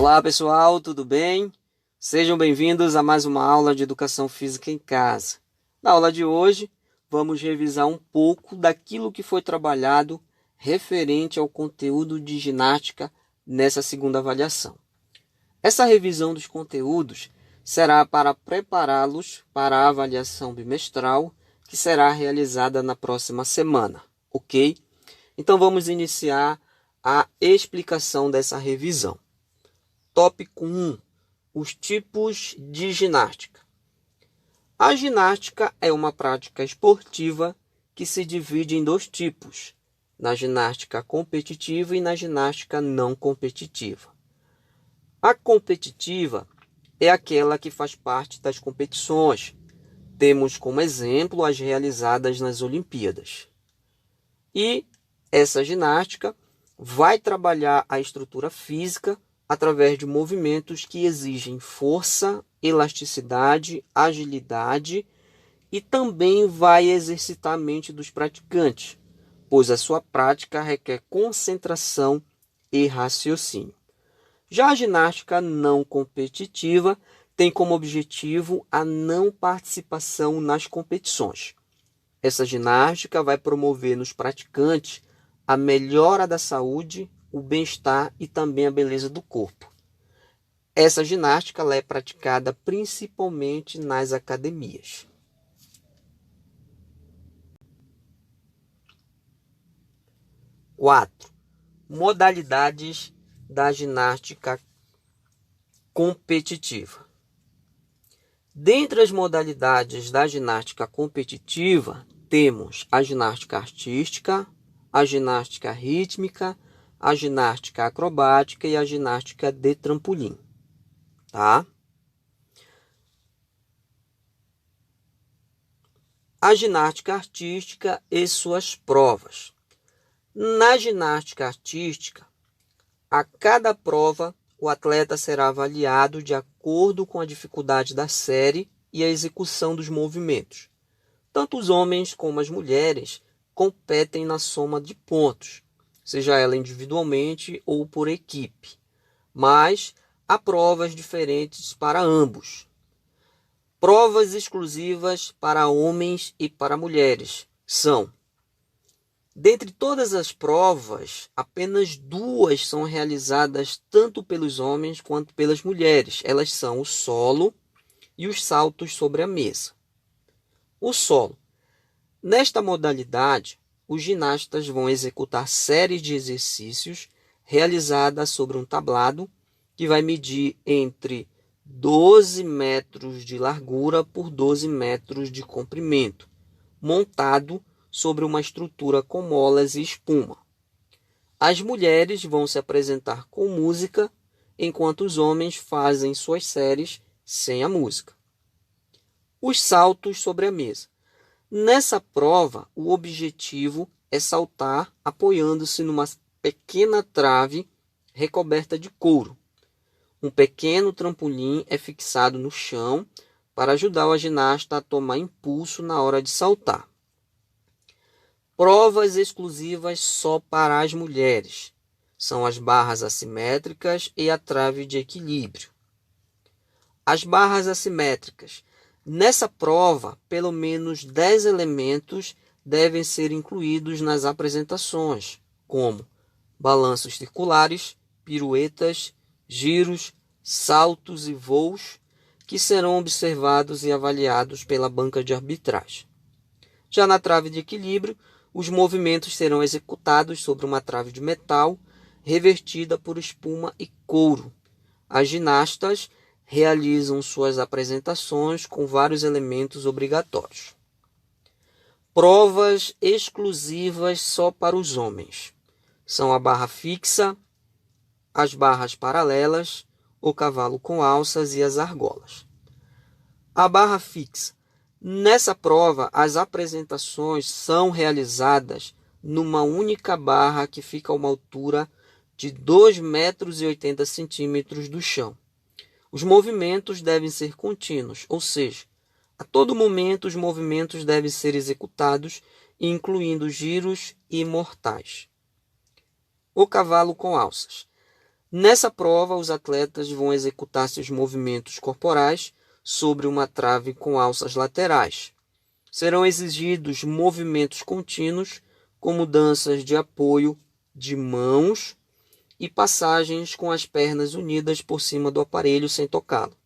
Olá pessoal, tudo bem? Sejam bem-vindos a mais uma aula de Educação Física em Casa. Na aula de hoje, vamos revisar um pouco daquilo que foi trabalhado referente ao conteúdo de ginástica nessa segunda avaliação. Essa revisão dos conteúdos será para prepará-los para a avaliação bimestral, que será realizada na próxima semana, ok? Então vamos iniciar a explicação dessa revisão. Tópico 1. Os tipos de ginástica. A ginástica é uma prática esportiva que se divide em dois tipos, na ginástica competitiva e na ginástica não competitiva. A competitiva é aquela que faz parte das competições. Temos como exemplo as realizadas nas Olimpíadas. E essa ginástica vai trabalhar a estrutura física através de movimentos que exigem força, elasticidade, agilidade e também vai exercitar a mente dos praticantes, pois a sua prática requer concentração e raciocínio. Já a ginástica não competitiva tem como objetivo a não participação nas competições. Essa ginástica vai promover nos praticantes a melhora da saúde, o bem-estar e também a beleza do corpo. Essa ginástica ela é praticada principalmente nas academias. Quatro. Modalidades da ginástica competitiva. Dentre as modalidades da ginástica competitiva, temos a ginástica artística, a ginástica rítmica, a ginástica acrobática e a ginástica de trampolim, tá? A ginástica artística e suas provas. Na ginástica artística, a cada prova, o atleta será avaliado de acordo com a dificuldade da série e a execução dos movimentos. Tanto os homens como as mulheres competem na soma de pontos, seja ela individualmente ou por equipe, mas há provas diferentes para ambos. Provas exclusivas para homens e para mulheres são: dentre todas as provas, apenas duas são realizadas tanto pelos homens quanto pelas mulheres. Elas são o solo e os saltos sobre a mesa. O solo. Nesta modalidade, os ginastas vão executar séries de exercícios realizadas sobre um tablado que vai medir entre 12 metros de largura por 12 metros de comprimento, montado sobre uma estrutura com molas e espuma. As mulheres vão se apresentar com música, enquanto os homens fazem suas séries sem a música. Os saltos sobre a mesa. Nessa prova, o objetivo é saltar apoiando-se numa pequena trave recoberta de couro. Um pequeno trampolim é fixado no chão para ajudar o ginasta a tomar impulso na hora de saltar. Provas exclusivas só para as mulheres. São as barras assimétricas e a trave de equilíbrio. As barras assimétricas. Nessa prova, pelo menos 10 elementos devem ser incluídos nas apresentações, como balanços circulares, piruetas, giros, saltos e voos, que serão observados e avaliados pela banca de arbitragem. Já na trave de equilíbrio, os movimentos serão executados sobre uma trave de metal revertida por espuma e couro. As ginastas realizam suas apresentações com vários elementos obrigatórios. Provas exclusivas só para os homens. São a barra fixa, as barras paralelas, o cavalo com alças e as argolas. A barra fixa. Nessa prova, as apresentações são realizadas numa única barra que fica a uma altura de 2,80 metros do chão. Os movimentos devem ser contínuos, ou seja, a todo momento os movimentos devem ser executados, incluindo giros e mortais. O cavalo com alças. Nessa prova, os atletas vão executar seus movimentos corporais sobre uma trave com alças laterais. Serão exigidos movimentos contínuos, como danças de apoio de mãos e passagens com as pernas unidas por cima do aparelho sem tocá-lo.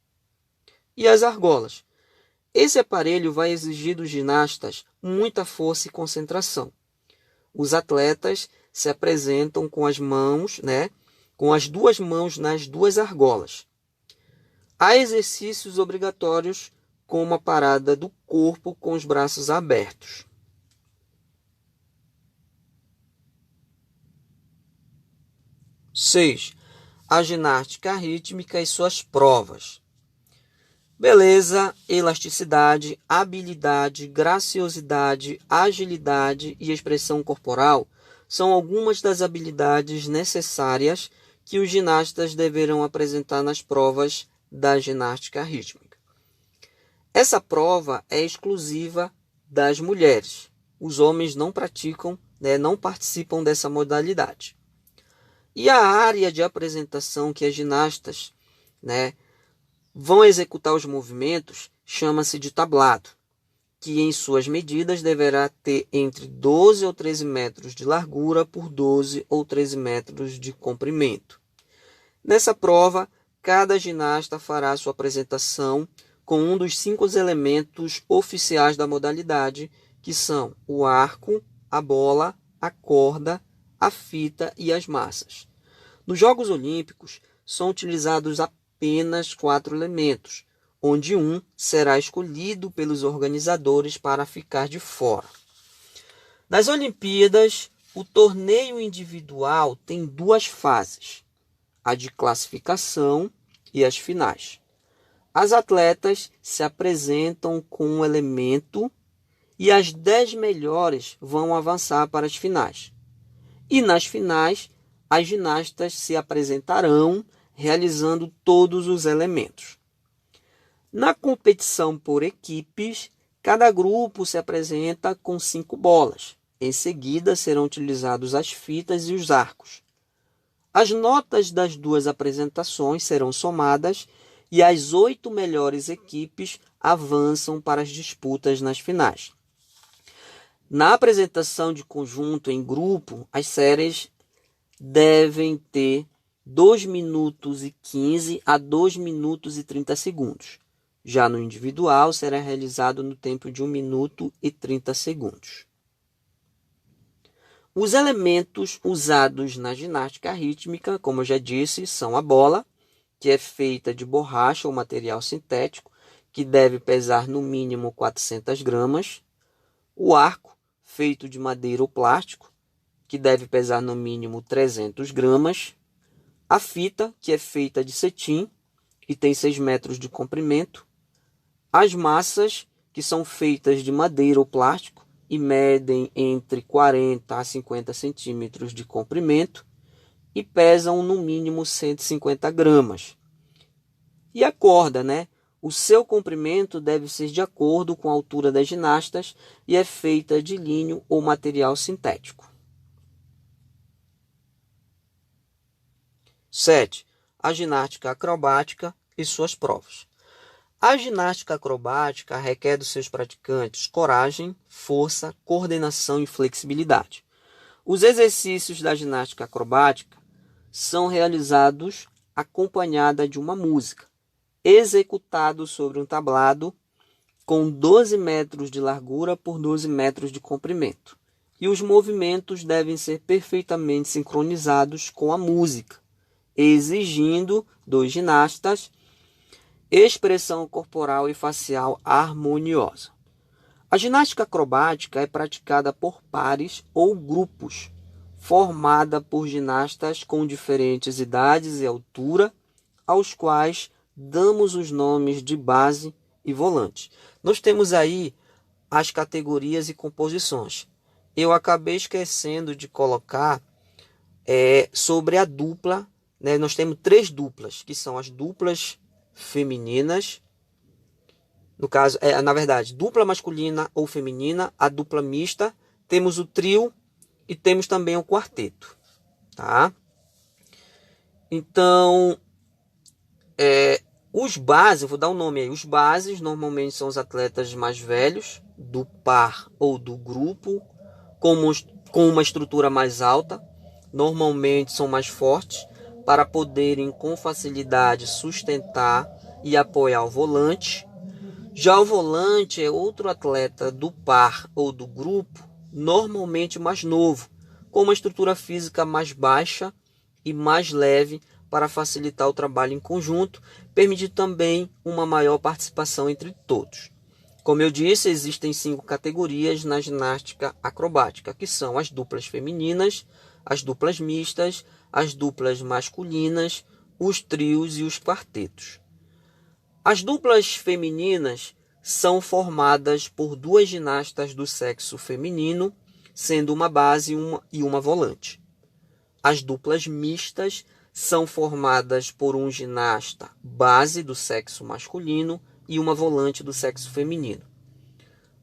E as argolas? Esse aparelho vai exigir dos ginastas muita força e concentração. Os atletas se apresentam com as mãos, com as duas mãos nas duas argolas. Há exercícios obrigatórios, como a parada do corpo com os braços abertos. Seis. A ginástica rítmica e suas provas. Beleza, elasticidade, habilidade, graciosidade, agilidade e expressão corporal são algumas das habilidades necessárias que os ginastas deverão apresentar nas provas da ginástica rítmica. Essa prova é exclusiva das mulheres. Os homens não praticam, não participam dessa modalidade. E a área de apresentação que as ginastas, vão executar os movimentos chama-se de tablado, que em suas medidas deverá ter entre 12 ou 13 metros de largura por 12 ou 13 metros de comprimento. Nessa prova, cada ginasta fará sua apresentação com um dos 5 elementos oficiais da modalidade, que são o arco, a bola, a corda, a fita e as massas. Nos Jogos Olímpicos, são utilizados apenas 4 elementos, onde um será escolhido pelos organizadores para ficar de fora. Nas Olimpíadas, o torneio individual tem 2 fases, a de classificação e as finais. As atletas se apresentam com um elemento e as 10 melhores vão avançar para as finais. E nas finais, as ginastas se apresentarão realizando todos os elementos. Na competição por equipes, cada grupo se apresenta com 5 bolas. Em seguida, serão utilizados as fitas e os arcos. As notas das 2 apresentações serão somadas e as 8 melhores equipes avançam para as disputas nas finais. Na apresentação de conjunto em grupo, as séries devem ter 2 minutos e 15 a 2 minutos e 30 segundos. Já no individual, será realizado no tempo de 1 minuto e 30 segundos. Os elementos usados na ginástica rítmica, como eu já disse, são a bola, que é feita de borracha ou material sintético, que deve pesar no mínimo 400 gramas. O arco, feito de madeira ou plástico, que deve pesar no mínimo 300 gramas. A fita, que é feita de cetim e tem 6 metros de comprimento. As massas, que são feitas de madeira ou plástico e medem entre 40 a 50 centímetros de comprimento e pesam no mínimo 150 gramas. E a corda, O seu comprimento deve ser de acordo com a altura das ginastas e é feita de linho ou material sintético. 7. A ginástica acrobática e suas provas. A ginástica acrobática requer dos seus praticantes coragem, força, coordenação e flexibilidade. Os exercícios da ginástica acrobática são realizados acompanhada de uma música, executado sobre um tablado com 12 metros de largura por 12 metros de comprimento. E os movimentos devem ser perfeitamente sincronizados com a música, exigindo dos ginastas expressão corporal e facial harmoniosa. A ginástica acrobática é praticada por pares ou grupos, formada por ginastas com diferentes idades e altura, aos quais damos os nomes de base e volante. Nós temos aí as categorias e composições. Eu acabei esquecendo de colocar sobre a dupla. Nós temos 3 duplas, que são as duplas femininas. No caso, na verdade, dupla masculina ou feminina, a dupla mista, temos o trio e temos também o quarteto. Tá? Então, os bases, vou dar um nome aí, os bases normalmente são os atletas mais velhos, do par ou do grupo, com uma estrutura mais alta, normalmente são mais fortes, para poderem com facilidade sustentar e apoiar o volante. Já o volante é outro atleta do par ou do grupo, normalmente mais novo, com uma estrutura física mais baixa e mais leve para facilitar o trabalho em conjunto, permite também uma maior participação entre todos. Como eu disse, existem 5 categorias na ginástica acrobática, que são as duplas femininas, as duplas mistas, as duplas masculinas, os trios e os quartetos. As duplas femininas são formadas por 2 ginastas do sexo feminino, sendo uma base e uma volante. As duplas mistas são formadas por um ginasta base do sexo masculino e uma volante do sexo feminino.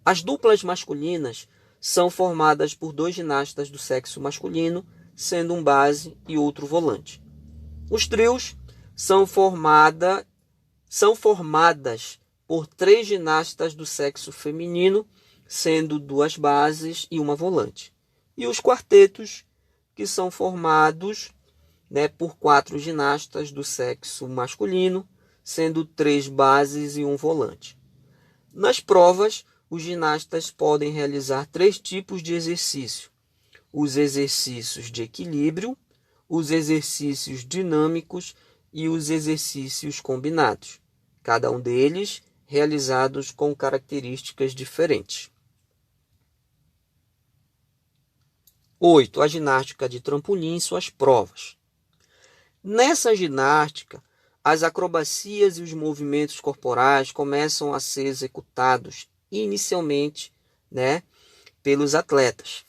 As duplas masculinas são formadas por 2 ginastas do sexo masculino, sendo um base e outro volante. Os trios são formadas por 3 ginastas do sexo feminino, sendo 2 bases e uma volante. E os quartetos, que são formados por 4 ginastas do sexo masculino, sendo 3 bases e um volante. Nas provas, os ginastas podem realizar 3 tipos de exercício: os exercícios de equilíbrio, os exercícios dinâmicos e os exercícios combinados, cada um deles realizados com características diferentes. 8. A ginástica de trampolim e suas provas. Nessa ginástica, as acrobacias e os movimentos corporais começam a ser executados inicialmente pelos atletas.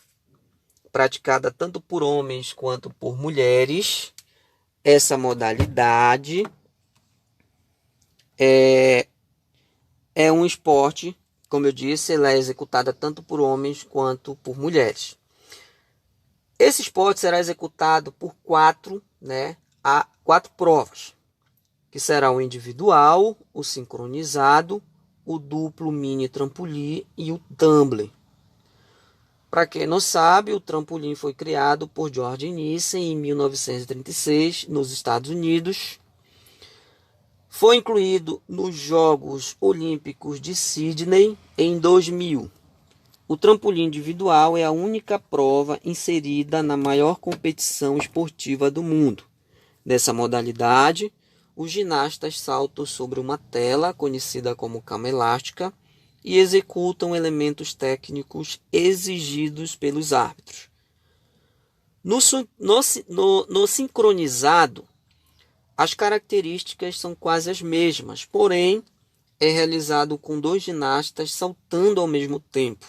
Praticada tanto por homens quanto por mulheres, essa modalidade é um esporte, como eu disse, ela é executada tanto por homens quanto por mulheres. Esse esporte será executado por 4 provas, que será o individual, o sincronizado, o duplo mini trampolim e o tumbler. Para quem não sabe, o trampolim foi criado por George Nissen em 1936 nos Estados Unidos. Foi incluído nos Jogos Olímpicos de Sydney em 2000. O trampolim individual é a única prova inserida na maior competição esportiva do mundo. Nessa modalidade, os ginastas saltam sobre uma tela, conhecida como cama elástica, e executam elementos técnicos exigidos pelos árbitros. No sincronizado, as características são quase as mesmas, porém é realizado com 2 ginastas saltando ao mesmo tempo,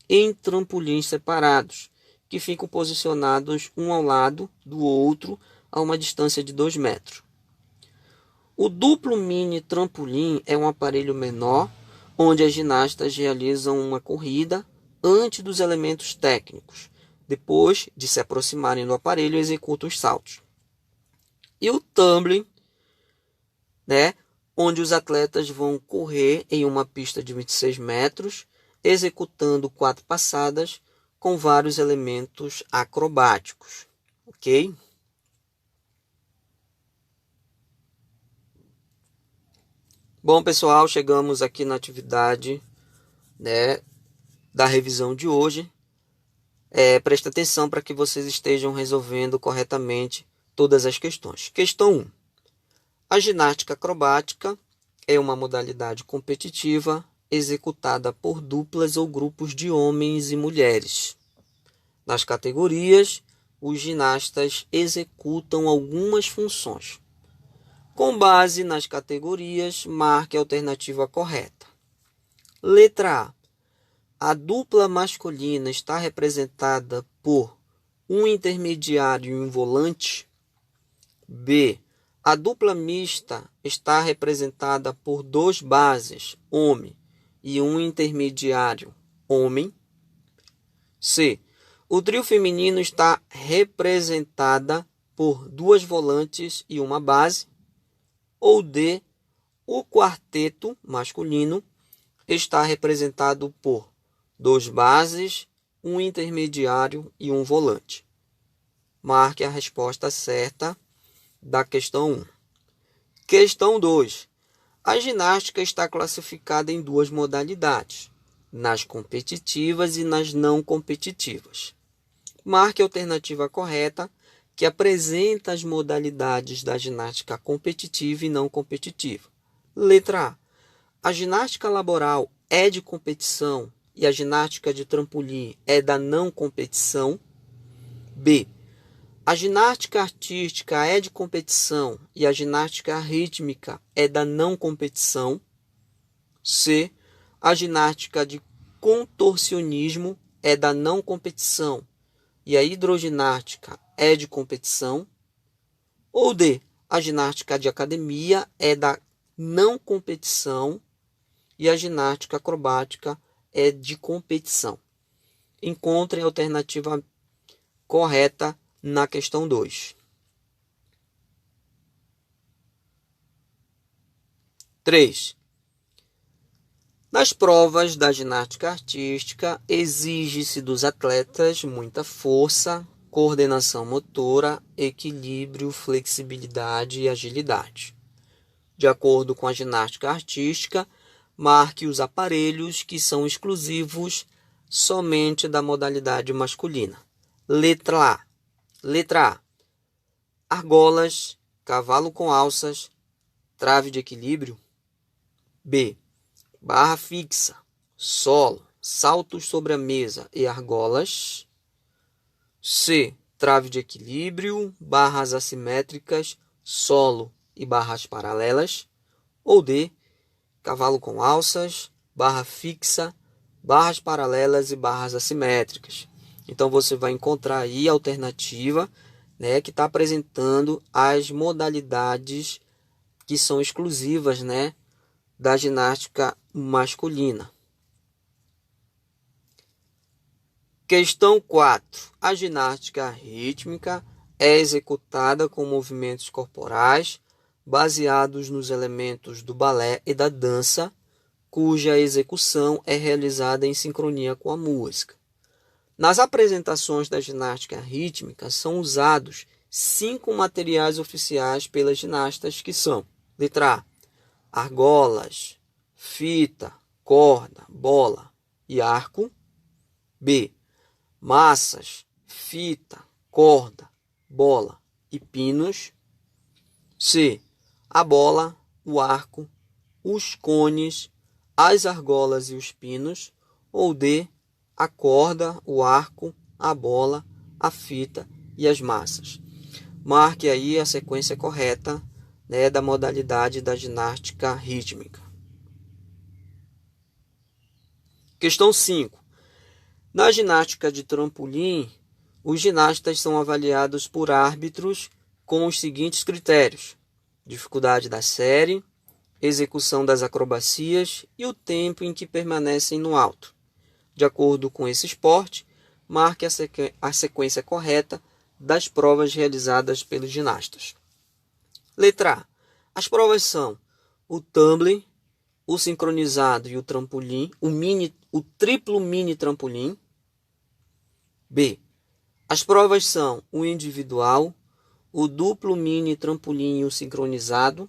em trampolins separados, que ficam posicionados um ao lado do outro a uma distância de 2 metros. O duplo mini trampolim é um aparelho menor, onde as ginastas realizam uma corrida antes dos elementos técnicos. Depois de se aproximarem do aparelho, executam os saltos. E o tumbling, onde os atletas vão correr em uma pista de 26 metros, executando 4 passadas com vários elementos acrobáticos. Ok? Bom, pessoal, chegamos aqui na atividade da revisão de hoje. Presta atenção para que vocês estejam resolvendo corretamente todas as questões. Questão 1. A ginástica acrobática é uma modalidade competitiva executada por duplas ou grupos de homens e mulheres. Nas categorias, os ginastas executam algumas funções. Com base nas categorias, marque a alternativa correta. Letra A. A dupla masculina está representada por um intermediário e um volante. B. A dupla mista está representada por 2 bases, homem, e um intermediário, homem. C. O trio feminino está representada por 2 volantes e uma base. Ou D, o quarteto masculino está representado por 2 bases, um intermediário e um volante. Marque a resposta certa da questão 1. Questão 2. A ginástica está classificada em 2 modalidades, nas competitivas e nas não competitivas. Marque a alternativa correta que apresenta as modalidades da ginástica competitiva e não competitiva. Letra A. A ginástica laboral é de competição e a ginástica de trampolim é da não competição. B. A ginástica artística é de competição e a ginástica rítmica é da não competição. C. A ginástica de contorcionismo é da não competição e a hidroginástica é de competição. Ou D. A ginástica de academia é da não competição e a ginástica acrobática é de competição. Encontre a alternativa correta na questão 2. 3. Nas provas da ginástica artística, exige-se dos atletas muita força, coordenação motora, equilíbrio, flexibilidade e agilidade. De acordo com a ginástica artística, marque os aparelhos que são exclusivos somente da modalidade masculina. Letra A. Argolas, cavalo com alças, trave de equilíbrio. B. Barra fixa, solo, saltos sobre a mesa e argolas. C. Trave de equilíbrio, barras assimétricas, solo e barras paralelas. Ou D. Cavalo com alças, barra fixa, barras paralelas e barras assimétricas. Então você vai encontrar aí a alternativa, né, que está apresentando as modalidades que são exclusivas, né, da ginástica masculina. Questão 4. A ginástica rítmica é executada com movimentos corporais baseados nos elementos do balé e da dança, cuja execução é realizada em sincronia com a música. Nas apresentações da ginástica rítmica são usados 5 materiais oficiais pelas ginastas que são: letra A, argolas, fita, corda, bola e arco. B, massas, fita, corda, bola e pinos. C, a bola, o arco, os cones, as argolas e os pinos. Ou D, a corda, o arco, a bola, a fita e as massas. Marque aí a sequência correta, né, da modalidade da ginástica rítmica. Questão 5. Na ginástica de trampolim, os ginastas são avaliados por árbitros com os seguintes critérios: dificuldade da série, execução das acrobacias e o tempo em que permanecem no alto. De acordo com esse esporte, marque a sequência correta das provas realizadas pelos ginastas. Letra A. As provas são o tumbling, o sincronizado e o trampolim, o triplo mini trampolim. B. As provas são o individual, o duplo mini trampolim e o sincronizado.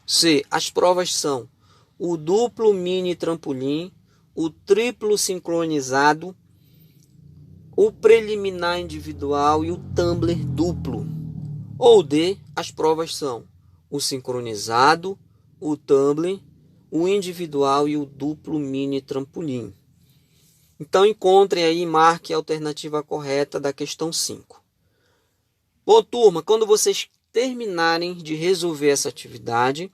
C. As provas são o duplo mini trampolim, o triplo sincronizado, o preliminar individual e o tumbler duplo. Ou D. As provas são o sincronizado, o tumbler, o individual e o duplo mini trampolim. Então encontre aí e marque a alternativa correta da questão 5. Bom, turma, quando vocês terminarem de resolver essa atividade,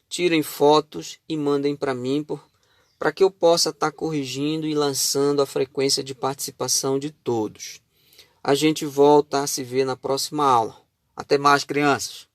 tirem fotos e mandem para mim para que eu possa estar corrigindo e lançando a frequência de participação de todos. A gente volta a se ver na próxima aula. Até mais, crianças!